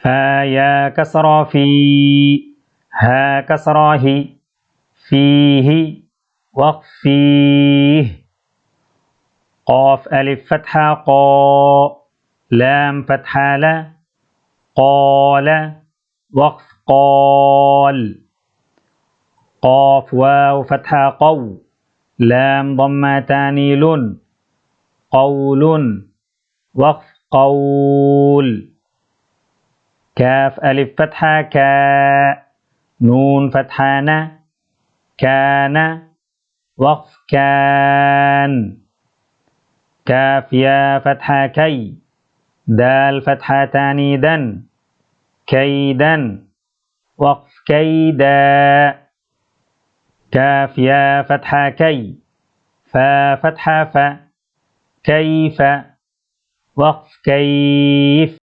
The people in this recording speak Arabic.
فا يا كسرى في ها كسرى هي فيه وقف فيه قاف ألف فتحة قا لام فتحة لا قال وقف قال قاف واو فتحة قو لام ضمتان لن قول وقف قول كاف ألف فتحة كا نون فتحة نا كان وقف كان كاف يا فتحة كي دال فتحتان دن كيدا وقف كيدا كاف يا فتحة كي فا فتحة فا كيف وقف كيف